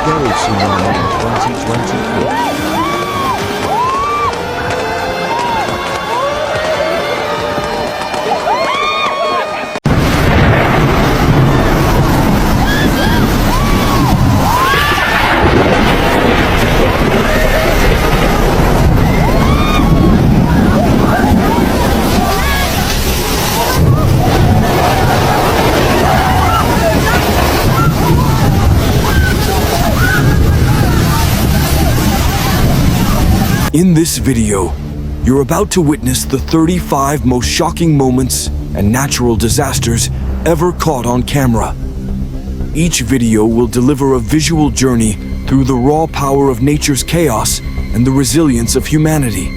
Scary Tsunami in 2024. In this video, you're about to witness the 35 most shocking moments and natural disasters ever caught on camera. Each video will deliver a visual journey through the raw power of nature's chaos and the resilience of humanity,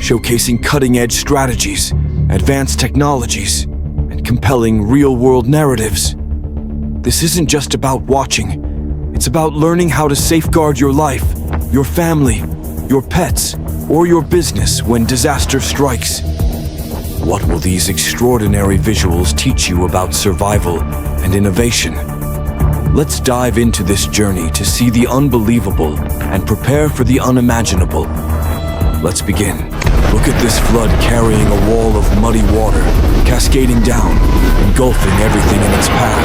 showcasing cutting-edge strategies, advanced technologies, and compelling real-world narratives. This isn't just about watching, it's about learning how to safeguard your life, your family, your pets, or your business when disaster strikes. What will these extraordinary visuals teach you about survival and innovation? Let's dive into this journey to see the unbelievable and prepare for the unimaginable. Let's begin. Look at this flood carrying a wall of muddy water, cascading down, engulfing everything in its path.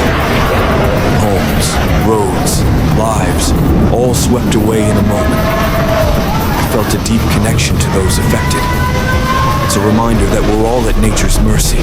Homes, roads, lives, all swept away in a moment. Felt a deep connection to those affected. It's a reminder that we're all at nature's mercy.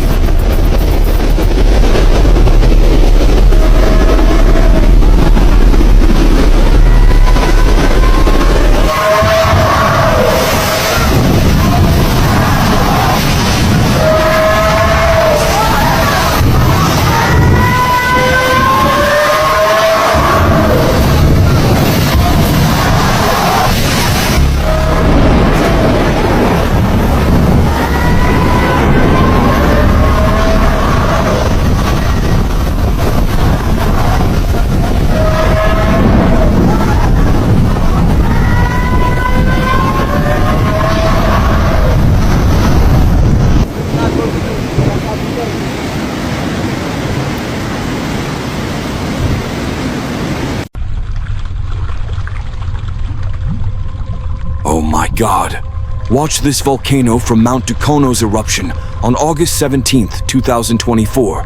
Oh my God. Watch this volcano from Mount Dukono's eruption on August 17th, 2024,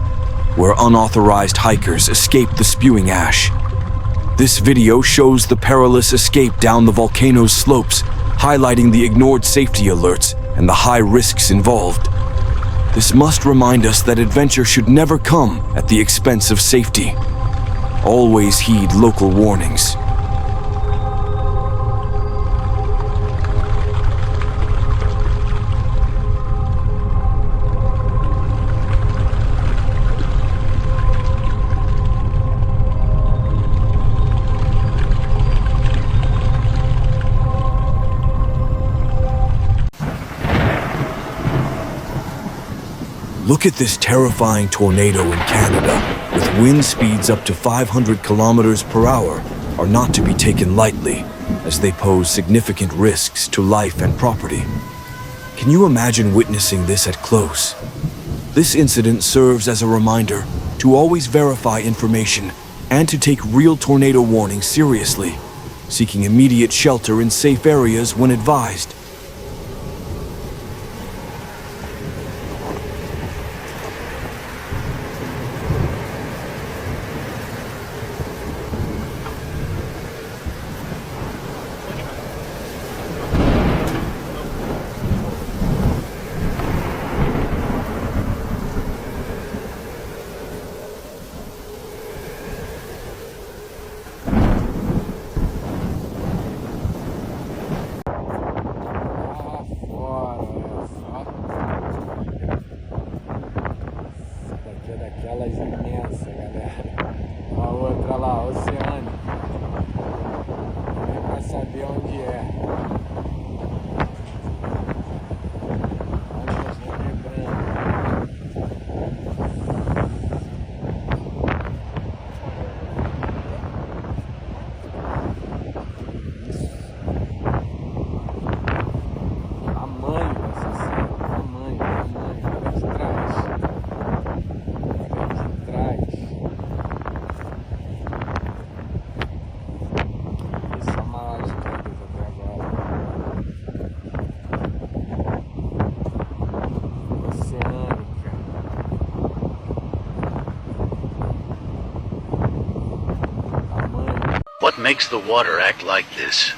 where unauthorized hikers escaped the spewing ash. This video shows the perilous escape down the volcano's slopes, highlighting the ignored safety alerts and the high risks involved. This must remind us that adventure should never come at the expense of safety. Always heed local warnings. Look at this terrifying tornado in Canada, with wind speeds up to 500 kilometers per hour, are not to be taken lightly, as they pose significant risks to life and property. Can you imagine witnessing this at close? This incident serves as a reminder to always verify information and to take real tornado warnings seriously, seeking immediate shelter in safe areas when advised. What makes the water act like this?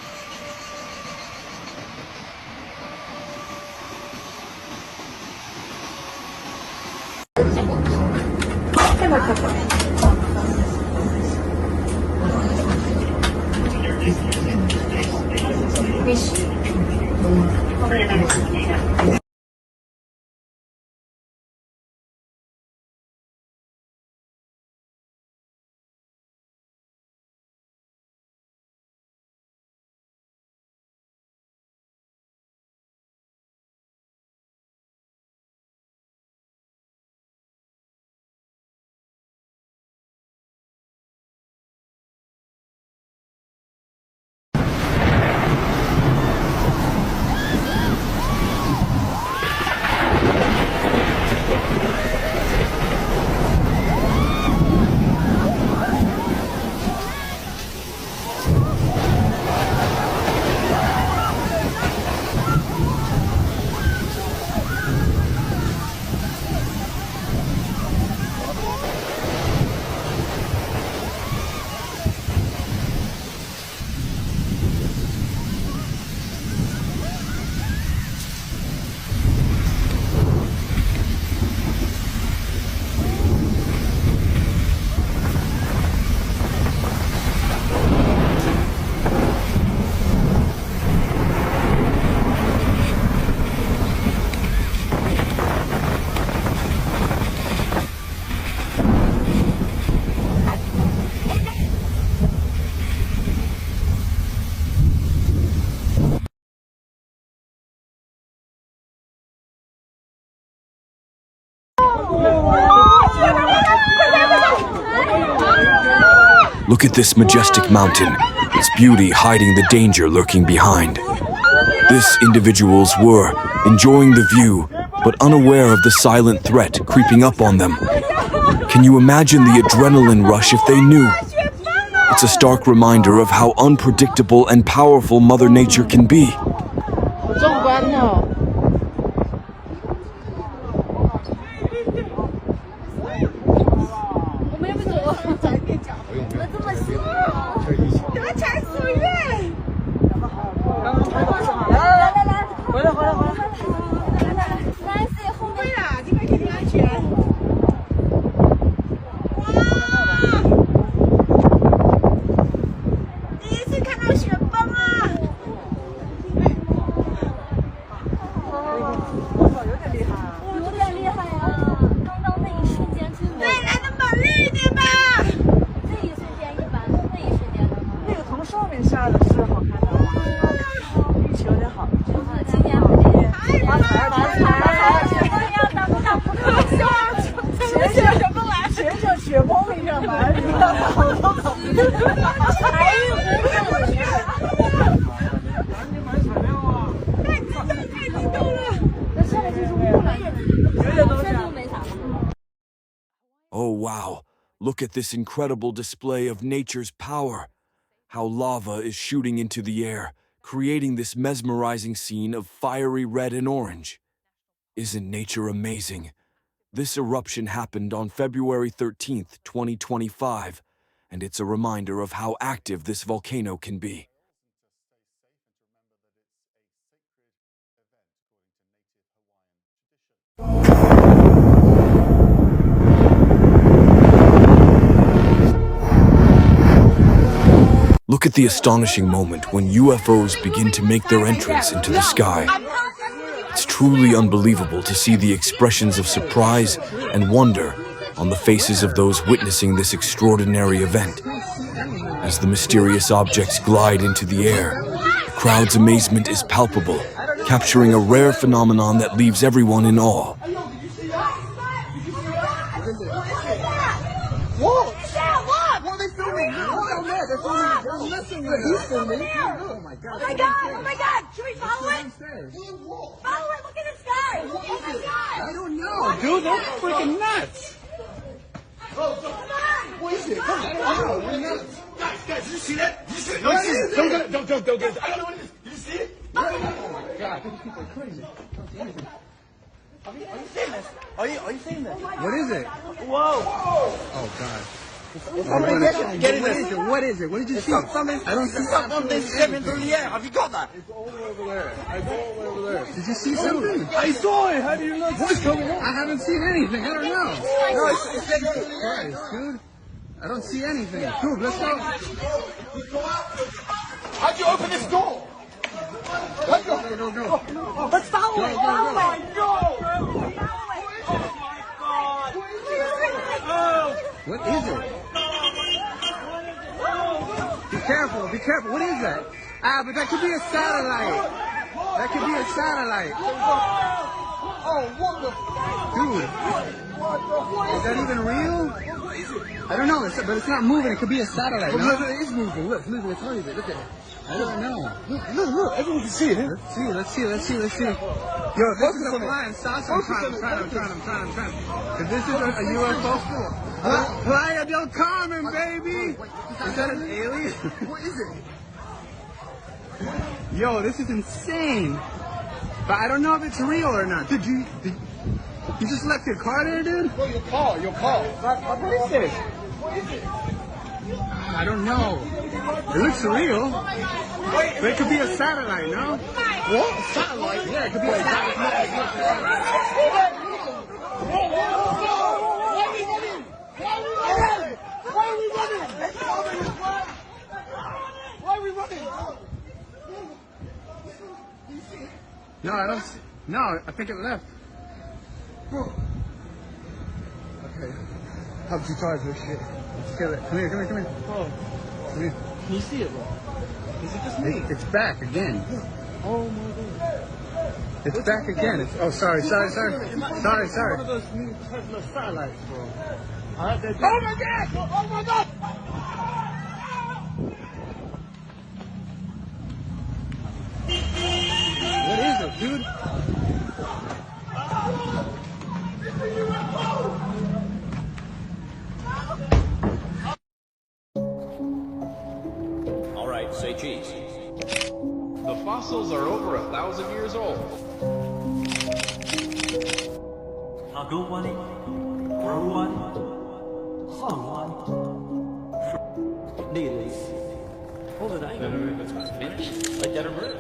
Look at this majestic mountain, its beauty hiding the danger lurking behind. These individuals were enjoying the view, but unaware of the silent threat creeping up on them. Can you imagine the adrenaline rush if they knew? It's a stark reminder of how unpredictable and powerful Mother Nature can be. 壮观哦！我们要不走？我这么细，多长岁月？来，回来！来，Nancy后面啦，这个肯定安全。哇！第一次看到雪崩啊！ 有点厉害啊！刚刚那一瞬间，对，来的猛烈一点吧。这一瞬间一般，那一瞬间的吗？那个从上面下的是好看的，运气有点好。就是今年发财，要当不当不可笑，什么玩意？谁叫雪崩里上来？你看好多好，财运无量。赶紧买彩票啊！太激动了！ Oh wow, look at this incredible display of nature's power. How lava is shooting into the air, creating this mesmerizing scene of fiery red and orange. Isn't nature amazing? This eruption happened on February 13th, 2025, and it's a reminder of how active this volcano can be. Look at the astonishing moment when UFOs begin to make their entrance into the sky. It's truly unbelievable to see the expressions of surprise and wonder on the faces of those witnessing this extraordinary event. As the mysterious objects glide into the air, the crowd's amazement is palpable, capturing a rare phenomenon that leaves everyone in awe. Oh my god! Should we follow it? Follow it! Look at the sky! Oh my god! I don't know, dude. That's freaking nuts. What is it? Come on. We're nuts. Guys, did you see that? Did you see it? Don't see it. Don't get it. I don't know what it is. Did you see it? Oh my god. These people are crazy. Are you seeing this? Are you seeing this? What is it? Whoa! Oh god. Get in there. What is it? What did you see? Something. I don't see Something stepping through the air. Have you got that? Did you see something? I saw it. How do you not? What's going on? I haven't seen anything. I don't know. No, it's stepping through the air. Christ, dude. I don't see anything. Dude, let's go. How'd you open this door? Let's go. Go. Let's follow it. Follow it. What is it? Be careful. Be careful. What is that? Ah, but that could be a satellite. That could be a satellite. Oh, what the? Dude. Is that even real? I don't know, but it's not moving. It could be a satellite. No? Look, it is moving. Look, moving a tiny bit. Look at it. I don't know. Look. Everyone can see it. Let's see. Yo, this is a flying saucer. I'm trying. If this is a UFO, Playa del Carmen, baby. Is that an alien? What is it? Yo, this is insane. But I don't know if it's real or not. Did you just left your car there, dude? Oh, your car. What is this? I don't know. It looks real. But it could be a satellite, no? What? Satellite? Yeah, it could be a satellite. Why are we running? Why are we running? No, I don't see. No, I think it left. Okay. How did you charge this shit? Let's kill it. Come here. Oh. Come here. Can you see it, bro? Is it just me? It's back again. Oh my god. It's back again. Sorry. One of those new Tesla satellites, bro. Alright, oh my god! Oh my god! What is it, dude? All right, say cheese. The fossils are over 1,000 years old. 塔沟湾、尔湾、汉湾、列雷斯。Hold it, I ain't gonna that's not finished. Like that a word.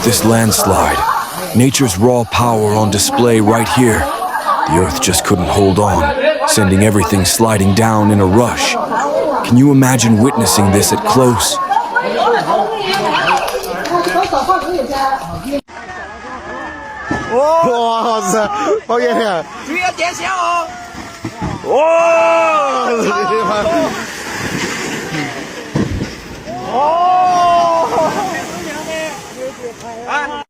this landslide. Nature's raw power on display right here. The earth just couldn't hold on, sending everything sliding down in a rush. Can you imagine witnessing this at close?哇塞，好厉害！注意要点香哦！哇！哦！啊！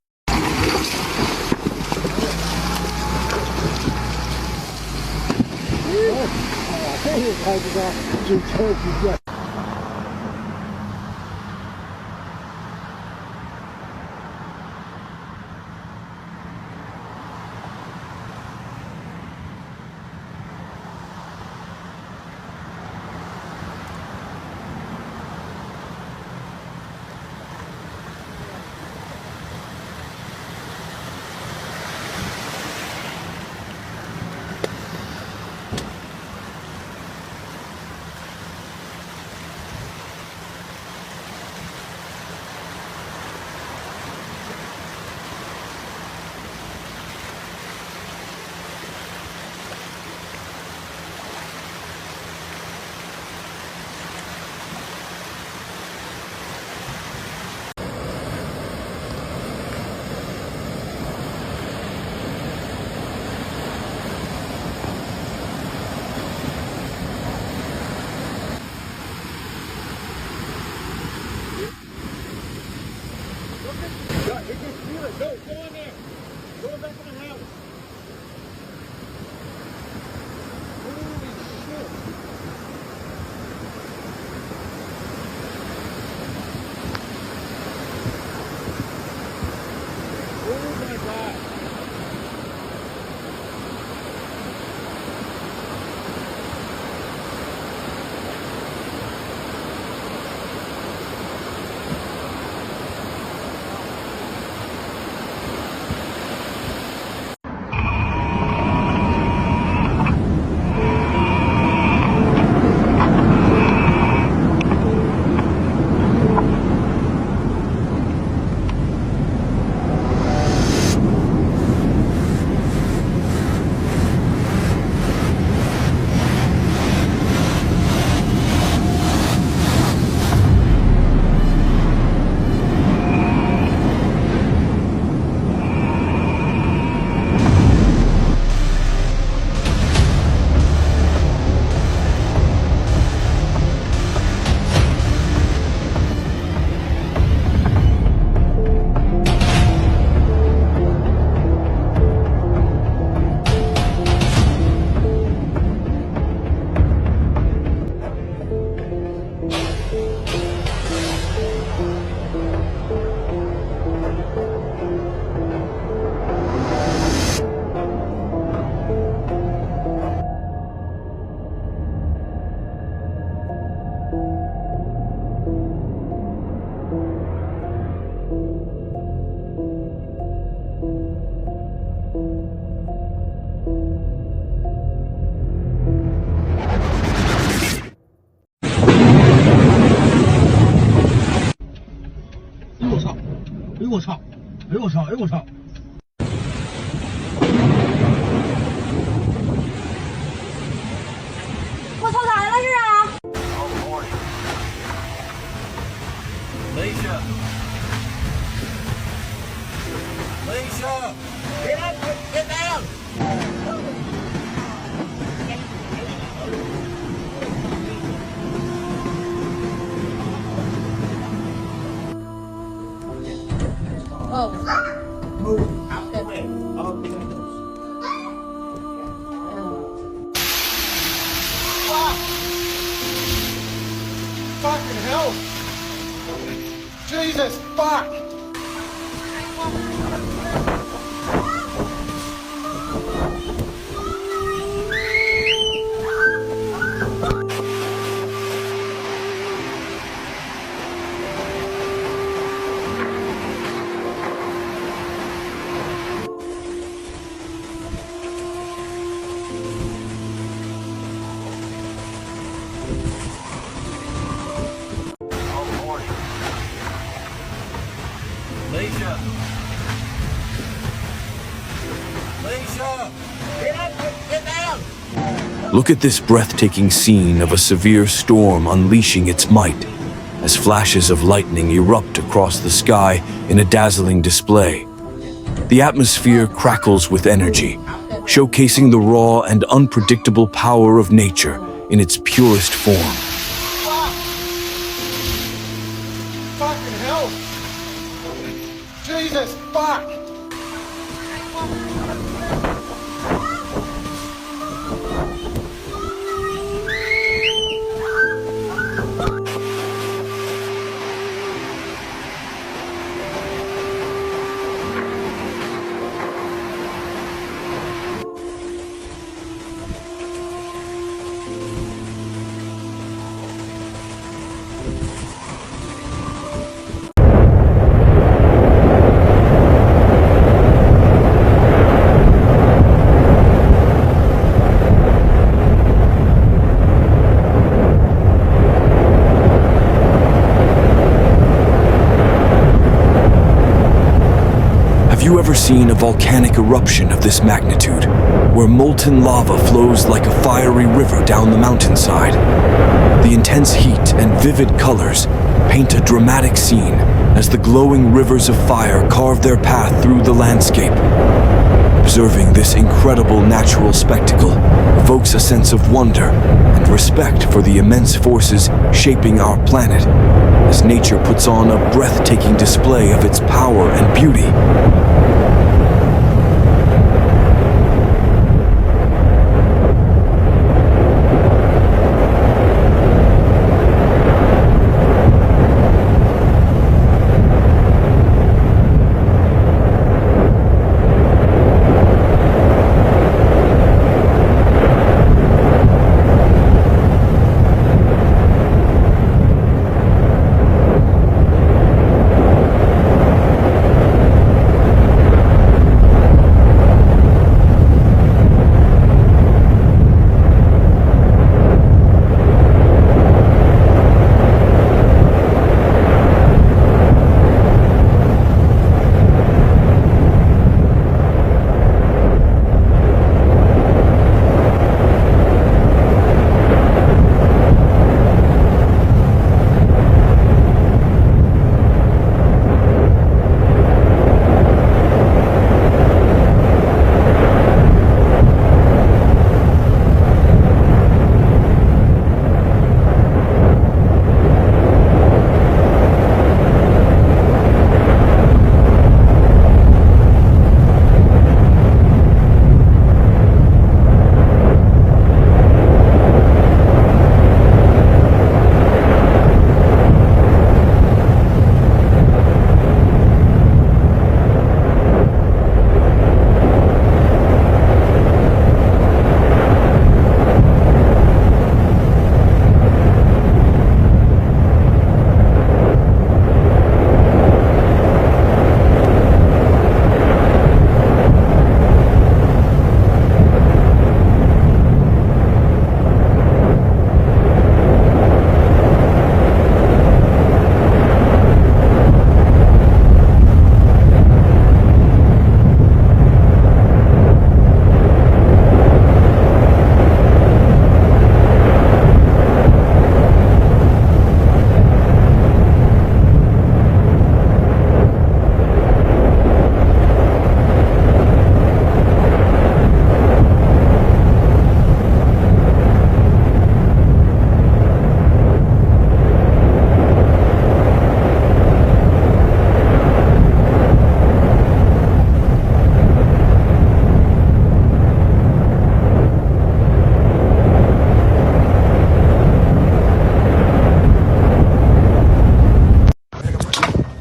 我操！哎呦我操！哎呦我操！我操，咋的了这啊？ Malaysia. Malaysia. Get up, get down. Move out the way. All the windows. Fucking hell! Jesus, fuck! Look at this breathtaking scene of a severe storm unleashing its might, as flashes of lightning erupt across the sky in a dazzling display. The atmosphere crackles with energy, showcasing the raw and unpredictable power of nature in its purest form. Fucking hell! Jesus, fuck! Have you ever seen a volcanic eruption of this magnitude, where molten lava flows like a fiery river down the mountainside? The intense heat and vivid colors paint a dramatic scene as the glowing rivers of fire carve their path through the landscape. Observing this incredible natural spectacle evokes a sense of wonder and respect for the immense forces shaping our planet, as nature puts on a breathtaking display of its power and beauty.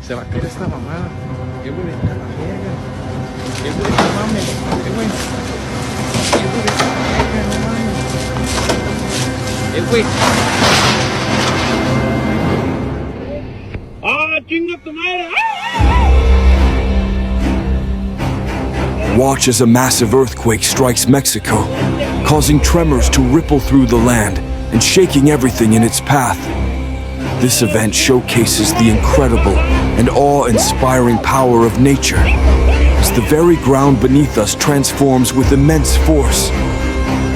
Se va a caer esta mamada. Güey, vete a la verga. Güey, no mames. Güey, vete a la verga, no mames. Güey. ¡Ah, chinga tu madre! Watch as a massive earthquake strikes Mexico, causing tremors to ripple through the land and shaking everything in its path. This event showcases the incredible and awe-inspiring power of nature, as the very ground beneath us transforms with immense force.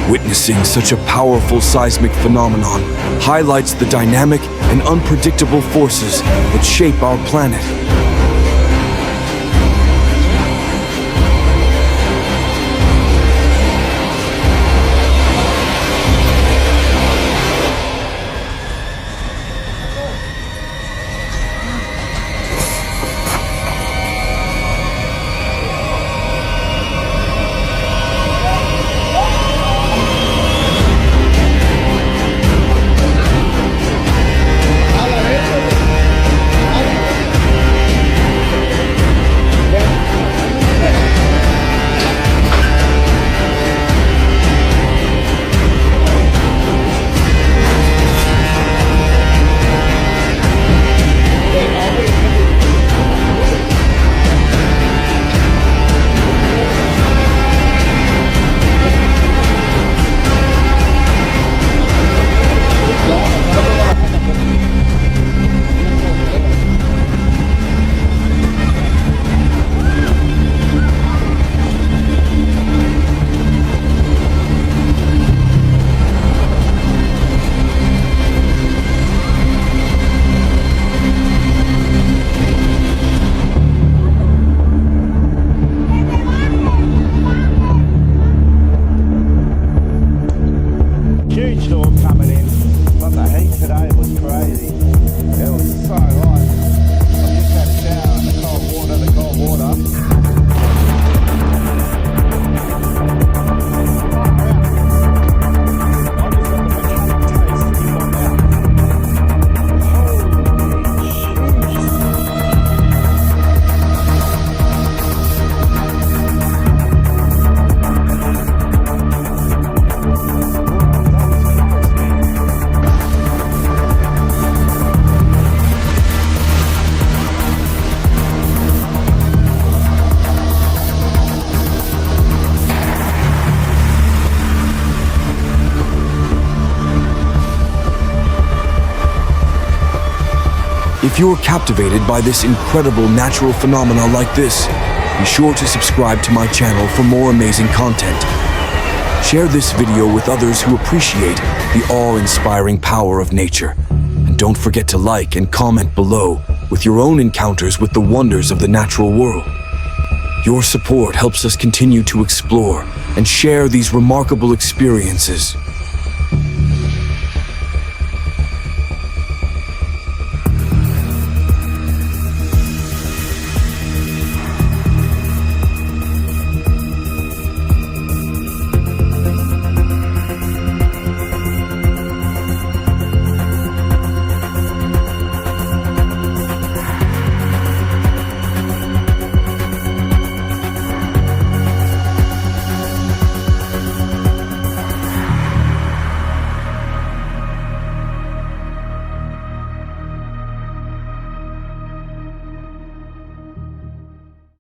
Witnessing such a powerful seismic phenomenon highlights the dynamic and unpredictable forces that shape our planet. Huge storm coming in. But the heat today was crazy. It was so hot. I just had a shower in the cold water. If you're captivated by this incredible natural phenomena like this, be sure to subscribe to my channel for more amazing content. Share this video with others who appreciate the awe-inspiring power of nature. And don't forget to like and comment below with your own encounters with the wonders of the natural world. Your support helps us continue to explore and share these remarkable experiences